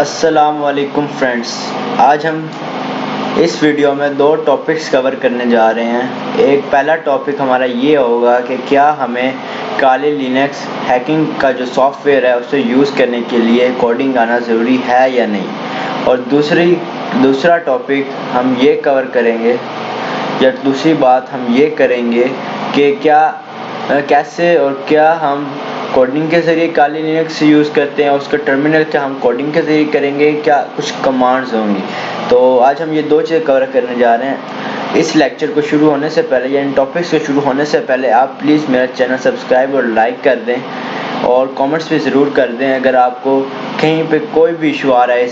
अस्सलाम वालेकुम फ्रेंड्स। आज हम इस वीडियो में दो टॉपिक्स कवर करने जा रहे हैं। एक पहला टॉपिक हमारा ये होगा कि क्या हमें काली लिनक्स हैकिंग का जो सॉफ्टवेयर है उसे यूज़ करने के लिए कोडिंग आना ज़रूरी है या नहीं। और दूसरा टॉपिक हम ये कवर करेंगे या दूसरी बात हम ये करेंगे कि कैसे और क्या हम कोडिंग के ज़रिए काली लिनक्स यूज़ करते हैं, उसका टर्मिनल क्या हम कोडिंग के ज़रिए करेंगे, क्या कुछ कमांड्स होंगी। तो आज हम ये दो चीज़ें कवर करने जा रहे हैं। इस लेक्चर को शुरू होने से पहले या इन टॉपिक्स को शुरू होने से पहले आप प्लीज़ मेरा चैनल सब्सक्राइब और लाइक कर दें और कमेंट्स भी ज़रूर कर दें अगर आपको कहीं पे कोई भी इशू आ रहा है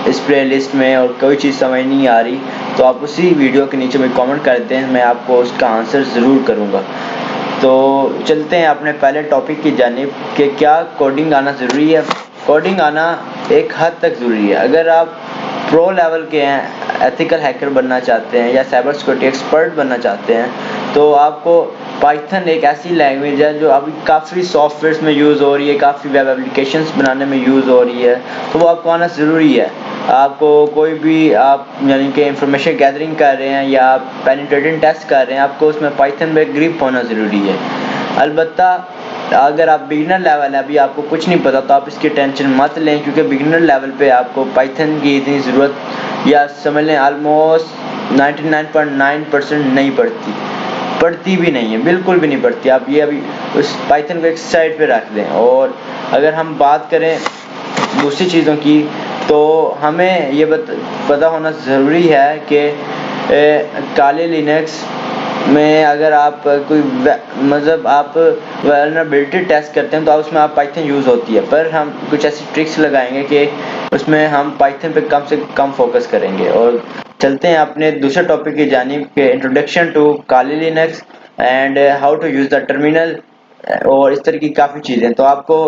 इस प्लेलिस्ट में और कोई चीज़ समझ नहीं आ रही तो आप उसी वीडियो के नीचे में कमेंट कर दें, मैं आपको उसका आंसर ज़रूर करूँगा। तो चलते हैं अपने पहले टॉपिक की जानिब कि क्या कोडिंग आना ज़रूरी है। कोडिंग आना एक हद तक ज़रूरी है। अगर आप प्रो लेवल के हैं, एथिकल हैकर बनना चाहते हैं या साइबर सिक्योरिटी एक्सपर्ट बनना चाहते हैं तो आपको पाइथन एक ऐसी लैंग्वेज है जो अभी काफ़ी सॉफ्टवेयर्स में यूज़ हो रही है, काफ़ी वेब एप्लीकेशंस बनाने में यूज़ हो रही है, तो वो आपको आना ज़रूरी है। आपको कोई भी आप यानी कि इंफॉर्मेशन गैदरिंग कर रहे हैं या आप पेनिट्रेटिंग टेस्ट कर रहे हैं, आपको उसमें पाइथन में ग्रिप होना ज़रूरी है। अलबत्ता अगर आप बिगिनर लेवल है, अभी आपको कुछ नहीं पता, तो आप इसकी टेंशन मत लें क्योंकि बिगिनर लेवल पे आपको पाइथन की इतनी ज़रूरत या समझ लें ऑलमोस्ट 99.9% नहीं पड़ती भी नहीं है, बिल्कुल भी नहीं पड़ती। आप ये अभी उस पाइथन को एक साइड पे रख दें। और अगर हम बात करें दूसरी चीज़ों की तो हमें ये पता होना ज़रूरी है कि काली लिनक्स में अगर आप कोई मतलब आप वल्नरेबिलिटी टेस्ट करते हैं तो उसमें आप पाइथन यूज़ होती है, पर हम कुछ ऐसी ट्रिक्स लगाएंगे कि उसमें हम पाइथन पे कम से कम फोकस करेंगे। और चलते हैं अपने दूसरे टॉपिक की जानिब के introduction to Kali Linux and how to use the terminal और इस तरह की काफ़ी चीज़ें। तो आपको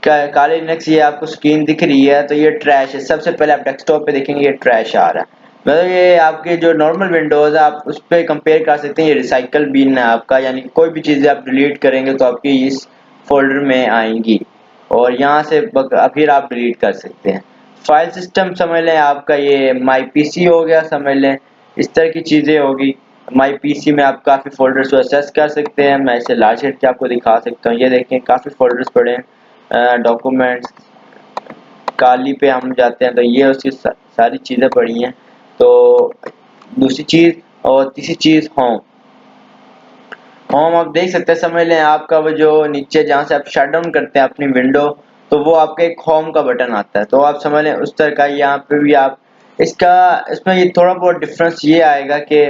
काली लिनक्स ये आपको स्क्रीन दिख रही है तो ये ट्रैश है। सबसे पहले आप डेस्कटॉप पे देखेंगे ये ट्रैश आ रहा है, मतलब ये आपके जो नॉर्मल विंडोज़ है आप उस पर कंपेयर कर सकते हैं। ये रिसाइकल बिन है आपका, यानी कोई भी चीज़ें आप डिलीट करेंगे तो आपकी इस फोल्डर में आएंगी और यहाँ से फिर आप डिलीट कर सकते हैं। फाइल सिस्टम समझ लें आपका ये माई पीसी हो गया, समझ लें इस तरह की चीज़ें होगी। माई पीसी में आप काफ़ी फोल्डर्स को एक्सेस कर सकते हैं। मैं इसे लार्ज करके आपको दिखा सकता हूँ। ये देखें काफ़ी फोल्डर्स पड़े हैं। डॉक्यूमेंट्स काली पे हम जाते हैं तो ये उसकी सारी चीज़ें पड़ी हैं। तो दूसरी चीज़ और तीसरी चीज़ होम आप देख सकते हैं, समझ लें आपका वो जो नीचे जहाँ से आप शट डाउन करते हैं अपनी विंडो तो वो आपका एक होम का बटन आता है, तो आप समझ लें उस तरह का यहाँ पे भी आप इसमें ये थोड़ा बहुत डिफरेंस ये आएगा कि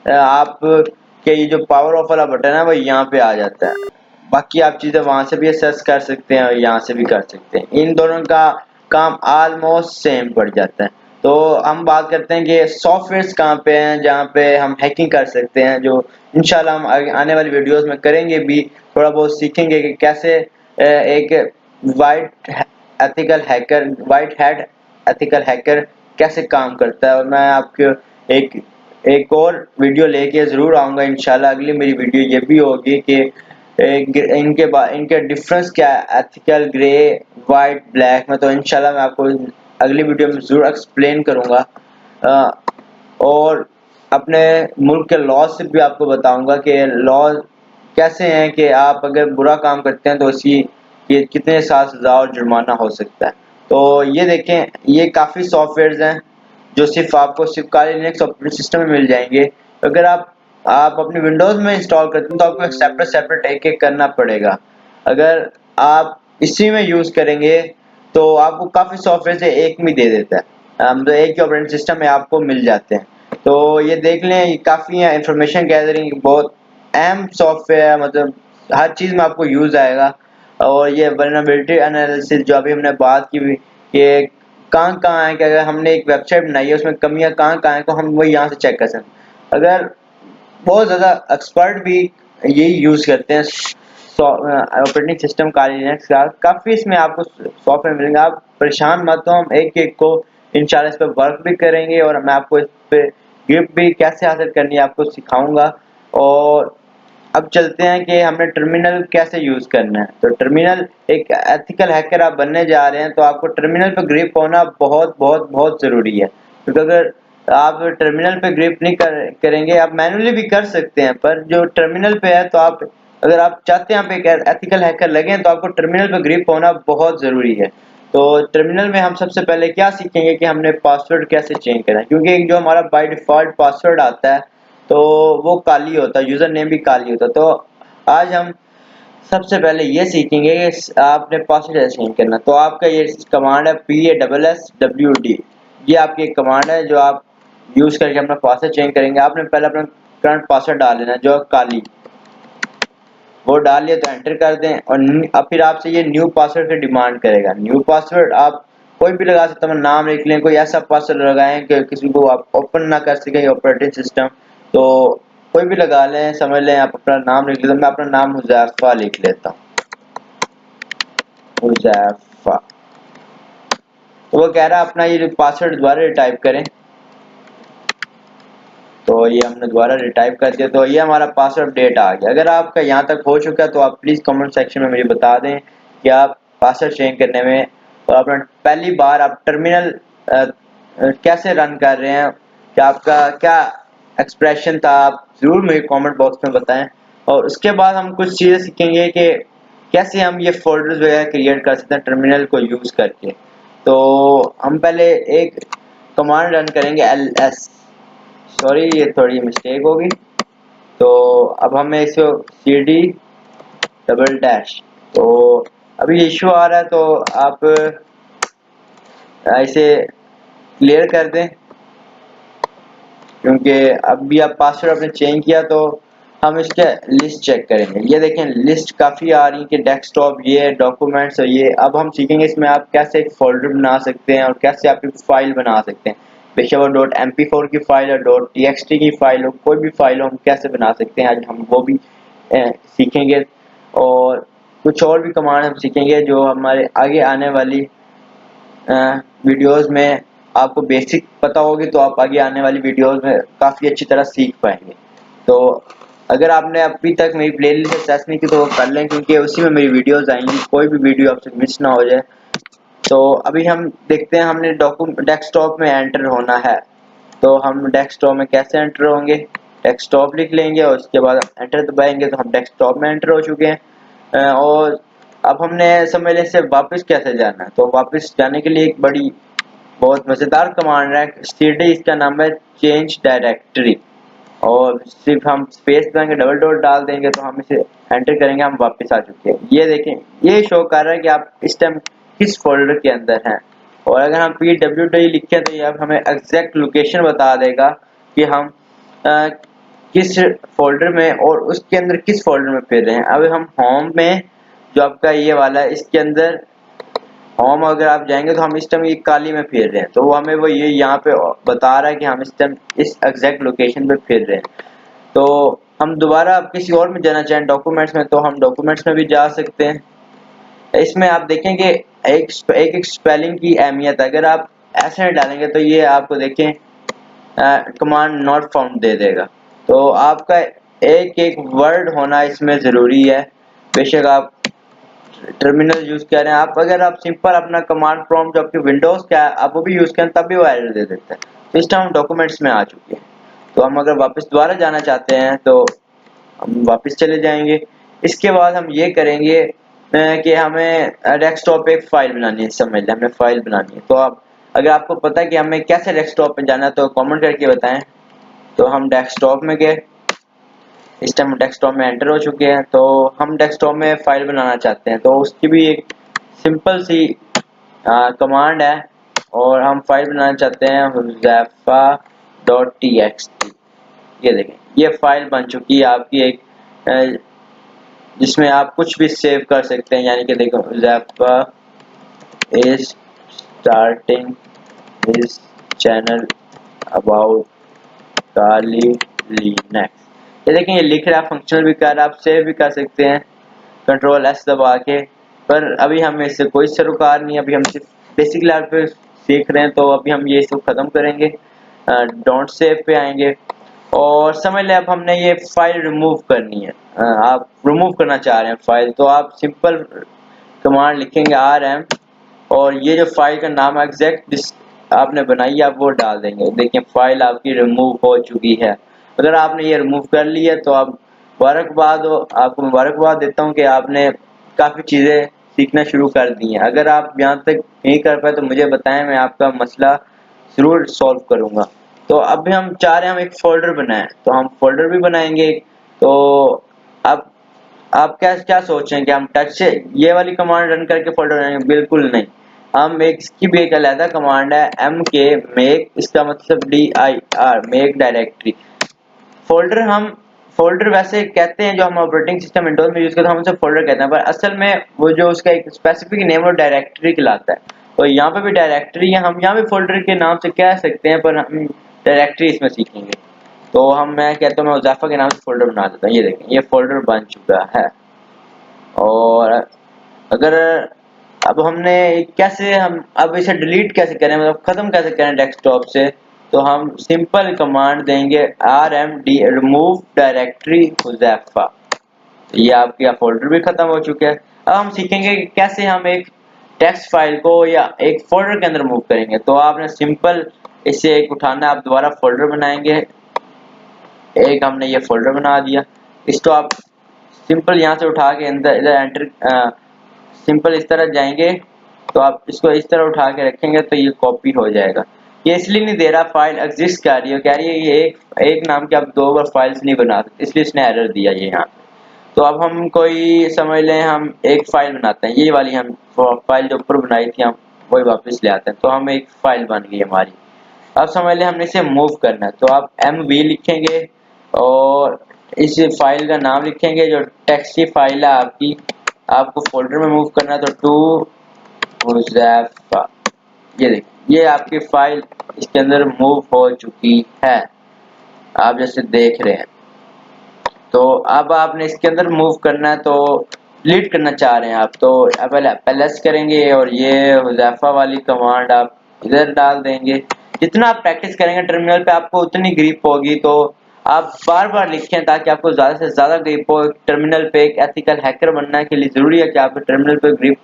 आप के ये जो पावर ऑफ वाला बटन है वो यहाँ पे आ जाता है। बाकी आप चीज़ें वहाँ से भी एक्सेस कर सकते हैं और यहाँ से भी कर सकते हैं। इन दोनों का काम ऑलमोस्ट सेम पड़ जाता है। तो हम बात करते हैं कि सॉफ्टवेयर्स कहाँ पे हैं जहाँ पे हम हैकिंग कर सकते हैं, जो इंशाल्लाह हम आने वाली वीडियोस में करेंगे भी, थोड़ा बहुत सीखेंगे कि कैसे एक वाइट हैट एथिकल हैकर कैसे काम करता है। और मैं आपको एक एक और वीडियो लेके ज़रूर आऊँगा इंशाल्लाह। अगली मेरी वीडियो ये भी होगी कि इनके डिफरेंस क्या है, एथिकल, ग्रे, वाइट, ब्लैक में। तो इंशाल्लाह मैं आपको अगली वीडियो में ज़रूर एक्सप्लेन करूँगा और अपने मुल्क के लॉ से भी आपको बताऊंगा कि लॉ कैसे हैं कि आप अगर बुरा काम करते हैं तो उसकी ये कितने साल सज़ा और जुर्माना हो सकता है। तो ये देखें ये काफ़ी सॉफ्टवेयर्स हैं जो सिर्फ काली लिनक्स ऑपरेटिंग सिस्टम में मिल जाएंगे। अगर आप अपनी विंडोज़ में इंस्टॉल करते हैं तो आपको सेपरेट एक एक करना पड़ेगा। अगर आप इसी में यूज़ करेंगे तो आपको काफ़ी सॉफ्टवेयर से एक में दे देता है, तो एक ही ऑपरेटिंग सिस्टम में आपको मिल जाते हैं। तो ये देख लें ये काफ़ी है, इंफॉर्मेशन गैदरिंग बहुत अहम सॉफ्टवेयर है, मतलब हर चीज़ में आपको यूज़ आएगा। और ये वल्नरेबिलिटी एनालिसिस जो अभी हमने बात की ये कहाँ है कि अगर हमने एक वेबसाइट बनाई है उसमें कमियां कहाँ हैं तो हम वही यहाँ से चेक कर सकते हैं। अगर बहुत ज़्यादा एक्सपर्ट भी यही यूज़ करते हैं ऑपरेटिंग सिस्टम काली लिनक्स का, काफ़ी इसमें आपको सॉफ्टवेयर मिलेंगे। आप परेशान मत हो, हम एक एक को इंशाल्लाह इस पर वर्क भी करेंगे और मैं आपको इस पर ग्रिप भी कैसे हासिल करनी है आपको सिखाऊंगा। और अब चलते हैं कि हमने टर्मिनल कैसे यूज करना है। तो टर्मिनल, एक एथिकल हैकर आप बनने जा रहे हैं तो आपको टर्मिनल पे ग्रिप होना बहुत बहुत बहुत जरूरी है, क्योंकि अगर आप टर्मिनल पे ग्रिप नहीं करेंगे, आप मैनुअली भी कर सकते हैं, पर जो टर्मिनल पे है तो आप, अगर आप चाहते हैं आप एक एथिकल हैकर लगें तो आपको टर्मिनल पे ग्रिप होना बहुत जरूरी है। तो टर्मिनल में हम सबसे पहले क्या सीखेंगे कि हमने पासवर्ड कैसे चेंज करना है, क्योंकि जो हमारा बाय डिफॉल्ट पासवर्ड आता है तो वो काली होता है, यूजर नेम भी काली होता है। तो आज हम सबसे पहले ये सीखेंगे कि आपने पासवर्ड कैसे चेंज करना। तो आपका ये कमांड है PASSWD, ये आपकी एक कमांड है जो आप यूज करके अपना पासवर्ड चेंज करेंगे। आपने पहले अपना करंट पासवर्ड डाल लेना जो काली, वो डाल लिया तो एंटर कर दें, और अब फिर आपसे ये न्यू पासवर्ड की डिमांड करेगा। न्यू पासवर्ड आप कोई भी लगा सकते हैं, नाम लिख लें, कोई ऐसा पासवर्ड लगाएं कि किसी को आप ओपन ना कर सकें ऑपरेटिंग सिस्टम। तो कोई भी लगा लें, समझ लें, आप अपना नाम लिख लें। मैं अपना नाम हुजैफा लिख लेता हूँ, हुजैफा। तो वो कह रहा है अपना ये पासवर्ड दोबारा टाइप करें, तो ये हमने दोबारा रिटाइप कर दिया। तो ये हमारा पासवर्ड अपडेट आ गया। अगर आपका यहाँ तक हो चुका है तो आप प्लीज़ कमेंट सेक्शन में मुझे बता दें कि आप पासवर्ड चेंज करने में और अपना पहली बार आप टर्मिनल कैसे रन कर रहे हैं, कि आपका क्या एक्सप्रेशन था, आप ज़रूर मुझे कमेंट बॉक्स में बताएं। और उसके बाद हम कुछ चीज़ें सीखेंगे कि कैसे हम ये फोल्डर्स वगैरह क्रिएट कर सकते हैं टर्मिनल को यूज़ करके। तो हम पहले एक कमांड रन करेंगे ls, सॉरी ये थोड़ी मिस्टेक होगी। तो अब हमें इसको cd डबल डैश, तो अभी इशू आ रहा है तो आप इसे क्लियर कर दें, क्योंकि अभी आप पासवर्ड आपने चेंज किया। तो हम इसके लिस्ट चेक करेंगे। ये देखें लिस्ट काफ़ी आ रही है कि डेस्कटॉप, ये डॉक्यूमेंट्स और ये। अब हम सीखेंगे इसमें आप कैसे एक फोल्डर बना सकते हैं और कैसे आप एक फाइल बना सकते हैं, बेशक वो .mp4 की फाइल और .txt की फाइल हो, कोई भी फाइल हो, हम कैसे बना सकते हैं आज हम वो भी सीखेंगे। और कुछ और भी कमांड हम सीखेंगे जो हमारे आगे आने वाली वीडियोस में आपको बेसिक पता होगी, तो आप आगे आने वाली वीडियोस में काफ़ी अच्छी तरह सीख पाएंगे। तो अगर आपने अभी तक मेरी प्लेलिस्ट एक्सेस नहीं की तो वो कर लें, क्योंकि उसी में मेरी वीडियोस आएंगी, कोई भी वीडियो आपसे मिस ना हो जाए। तो अभी हम देखते हैं, हमने डेस्कटॉप में एंटर होना है। तो हम डेस्कटॉप में कैसे एंटर होंगे, डेस्कटॉप लिख लेंगे और उसके बाद एंटर दबाएंगे तो हम डेस्कटॉप में एंटर हो चुके हैं। और अब हमने समझ लें से वापस कैसे जाना है। तो वापस जाने के लिए एक बड़ी बहुत मज़ेदार कमांड है cd, इसका नाम है चेंज डायरेक्टरी, और सिर्फ हम स्पेस देंगे, डबल डॉट डाल देंगे तो हम इसे एंटर करेंगे, हम वापस आ चुके हैं। ये देखें, ये शो कर रहा है कि आप इस टाइम किस फोल्डर के अंदर हैं। और अगर हम pwd लिखें तो ये अब हमें एग्जैक्ट लोकेशन बता देगा कि हम किस फोल्डर में और उसके अंदर किस फोल्डर में फिर रहे हैं। अब हम होम में, जो आपका ये वाला है, इसके अंदर होम अगर आप जाएंगे तो हम इस टाइम ये काली में फिर रहे हैं, तो वो हमें वो ये यहाँ पे बता रहा है कि हम इस टाइम इस एग्जैक्ट लोकेशन पे फिर रहे हैं। तो हम दोबारा किसी और में जाना चाहें डॉक्यूमेंट्स में, तो हम डॉक्यूमेंट्स में भी जा सकते हैं। इसमें आप देखेंगे एक स्पेलिंग की अहमियत, अगर आप ऐसे डालेंगे तो ये आपको देखें कमांड नॉट फाउंड दे देगा। तो आपका एक एक वर्ड होना इसमें ज़रूरी है, बेशक आप टर्मिनल यूज कर रहे हैं। आप अगर आप सिंपल अपना कमांड प्रॉम्प्ट जो आपके विंडोज का है आप वो भी यूज करें तब भी वो एरर दे देता है। तो इस टाइम हम डॉक्यूमेंट्स में आ चुके हैं। तो हम अगर वापस दोबारा जाना चाहते हैं तो हम वापस चले जाएंगे। इसके बाद हम ये करेंगे कि हमें डेस्कटॉप पे एक फाइल बनानी है। समझ लें हमें फाइल बनानी है, तो आप अगर आपको पता है कि हमें कैसे डेस्कटॉप पे जाना है तो कमेंट करके बताएं। तो हम डेस्कटॉप में गए, इस टाइम डेस्कटॉप में एंटर हो चुके हैं। तो हम डेस्कटॉप में फाइल बनाना चाहते हैं, तो उसकी भी एक सिंपल सी कमांड है, और हम फाइल बनाना चाहते हैं हुज़ैफा .txt। ये देखें ये फाइल बन चुकी है आपकी एक, जिसमें आप कुछ भी सेव कर सकते हैं। यानी कि देखो, Huzaifa is starting his channel about Kali Linux. ये देखें ये लिख रहा है, फंक्शनल भी कर रहा है, आप सेव भी कर सकते हैं कंट्रोल एस दबा के। पर अभी हमें इससे कोई सरोकार नहीं, अभी हम सिर्फ बेसिक लेवल पे सीख रहे हैं। तो अभी हम ये इसको ख़त्म करेंगे, डोंट सेव पे आएंगे और समझ लें अब हमने ये फाइल रिमूव करनी है। आप रिमूव करना चाह रहे हैं फाइल, तो आप सिंपल कमांड लिखेंगे rm, और ये जो फाइल का नाम है एग्जैक्ट जिस आपने बनाई है आप वो डाल देंगे। देखिए फाइल आपकी रिमूव हो चुकी है। अगर आपने ये रिमूव कर ली है तो आप मुबारकबाद हो, आपको मुबारकबाद देता हूँ कि आपने काफ़ी चीज़ें सीखना शुरू कर दी हैं। अगर आप यहाँ तक नहीं कर पाए तो मुझे बताएं, मैं आपका मसला ज़रूर सॉल्व करूँगा। तो अब हम चाह रहे हैं हम एक फ़ोल्डर बनाएं, तो हम फ़ोल्डर भी बनाएंगे। तो अब आप क्या क्या सोच रहे हैं कि हम टच से ये वाली कमांड रन करके फोल्डर बनाएंगे? बिल्कुल नहीं। हम एक इसकी भी एक अलग कमांड है mk मेक, इसका मतलब dir मेक डायरेक्टरी फोल्डर। हम फोल्डर वैसे कहते हैं जो हम ऑपरेटिंग सिस्टम विंडोज में यूज करते हैं हम उसे फोल्डर कहते हैं, पर असल में वो जो उसका एक स्पेसिफिक नेम वो डायरेक्टरी कहलाता है। तो यहाँ पे भी डायरेक्टरी है, हम यहाँ भी फोल्डर के नाम से कह सकते हैं पर हम डायरेक्टरी इसमें सीखेंगे। तो मैं कहता हूँ मैं उजाफा के नाम से फोल्डर बना देता हूँ। ये देखें ये फोल्डर बन चुका है। और अगर अब हमने कैसे हम अब इसे डिलीट कैसे करें, मतलब खत्म कैसे करें डेस्कटॉप से, तो हम सिंपल कमांड देंगे rmd रिमूव डायरेक्टरी हुज़ैफा। ये आपका फोल्डर भी खत्म हो चुका है। अब हम सीखेंगे कि कैसे हम एक टेक्स्ट फाइल को या एक फोल्डर के अंदर मूव करेंगे। तो आपने सिंपल इसे एक उठाना, आप दोबारा फोल्डर बनाएंगे। एक हमने ये फोल्डर बना दिया, इसको आप सिंपल यहाँ से उठा के अंदर इधर एंटर सिंपल इस तरह जाएंगे। तो आप इसको इस तरह उठा के रखेंगे तो ये कॉपी हो जाएगा। ये इसलिए नहीं दे रहा फाइल एग्जिस्ट कर रही है, कह रही है ये एक नाम के आप दो बार फाइल्स नहीं बना सकते, इसलिए इसने एरर दिया ये यहाँ पे। तो अब हम कोई समझ लें हम एक फाइल बनाते हैं, ये वाली हम फाइल जो ऊपर बनाई थी हम वही वापस ले आते हैं। तो हम एक फाइल बन गई हमारी। अब समझ लें हमने इसे मूव करना है, तो आप mv लिखेंगे और इस फाइल का नाम लिखेंगे जो टेक्स्ट की फाइल है आपकी, आपको फोल्डर में मूव करना है तो टू हुज़ैफा। ये देखिए ये आपकी फाइल इसके अंदर मूव हो चुकी है, आप जैसे देख रहे हैं। तो अब आपने इसके अंदर मूव करना है, तो डिलीट करना चाह रहे हैं आप, तो अब ls करेंगे और ये हुज़ैफा वाली कमांड आप इधर डाल देंगे। जितना आप प्रैक्टिस करेंगे टर्मिनल पे आपको उतनी ग्रिप होगी, तो आप बार बार लिखें ताकि आपको ज़्यादा से ज़्यादा ग्रिप हो। टर्मिनल पे एक एथिकल हैकर बनने के लिए ज़रूरी है कि आपको टर्मिनल पे ग्रिप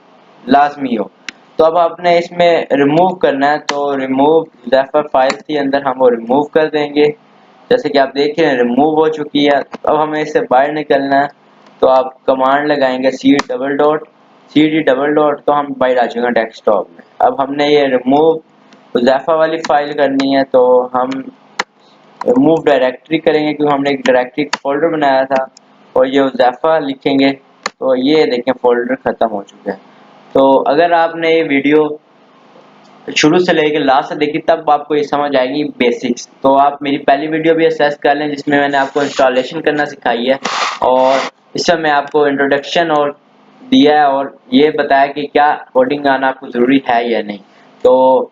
लाजमी हो। तो अब आपने इसमें रिमूव करना है, तो रिमूव हुज़ैफा फाइल थी अंदर, हम वो रिमूव कर देंगे। जैसे कि आप देख रहे हैं रिमूव हो चुकी है। अब हमें इससे बाहर निकलना है, तो आप कमांड लगाएंगे cd डबल डॉट, तो हम बाहर आ चुके डेस्कटॉप में। अब हमने ये रिमूव हुज़ैफा वाली फाइल करनी है, तो हम रिमूव डायरेक्टरी करेंगे क्योंकि हमने एक डायरेक्टरी फोल्डर बनाया था, और ये हुज़ैफा लिखेंगे तो ये देखें फोल्डर खत्म हो चुका है। तो अगर आपने ये वीडियो शुरू से लेकर लास्ट तक देखी तब आपको ये समझ आएगी बेसिक्स। तो आप मेरी पहली वीडियो भी असेस कर लें जिसमें मैंने आपको इंस्टॉलेशन करना सिखाई है, और इसमें मैं आपको इंट्रोडक्शन और दिया है और ये बताया कि क्या कोडिंग आना आपको ज़रूरी है या नहीं। तो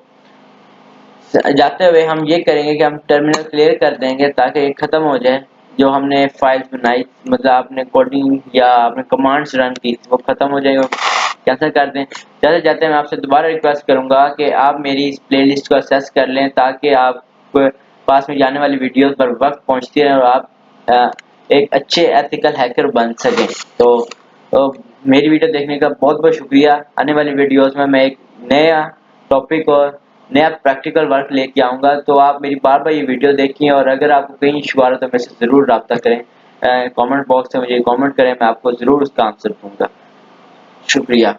जाते हुए हम ये करेंगे कि हम टर्मिनल क्लियर कर देंगे ताकि ये ख़त्म हो जाए। जो हमने फाइल्स बनाई, मतलब आपने कोडिंग या आपने कमांड्स रन की वो ख़त्म हो जाएगा, कैंसिल कर दें। जाते जाते मैं आपसे दोबारा रिक्वेस्ट करूंगा कि आप मेरी इस प्लेलिस्ट को असेस कर लें ताकि आप पास में जाने वाली वीडियोस पर वक्त पहुंचती रहे और आप एक अच्छे एथिकल हैकर बन सकें। तो मेरी वीडियो देखने का बहुत बहुत शुक्रिया। आने वाली वीडियोस में मैं एक नया टॉपिक और नया प्रैक्टिकल वर्क लेके आऊँगा, तो आप मेरी बार बार ये वीडियो देखिए, और अगर आपको कहीं इशू आ रहा है तो मेरे से ज़रूर रब्ता करें। कमेंट बॉक्स में मुझे कमेंट करें, मैं आपको ज़रूर उसका आंसर दूंगा। शुक्रिया।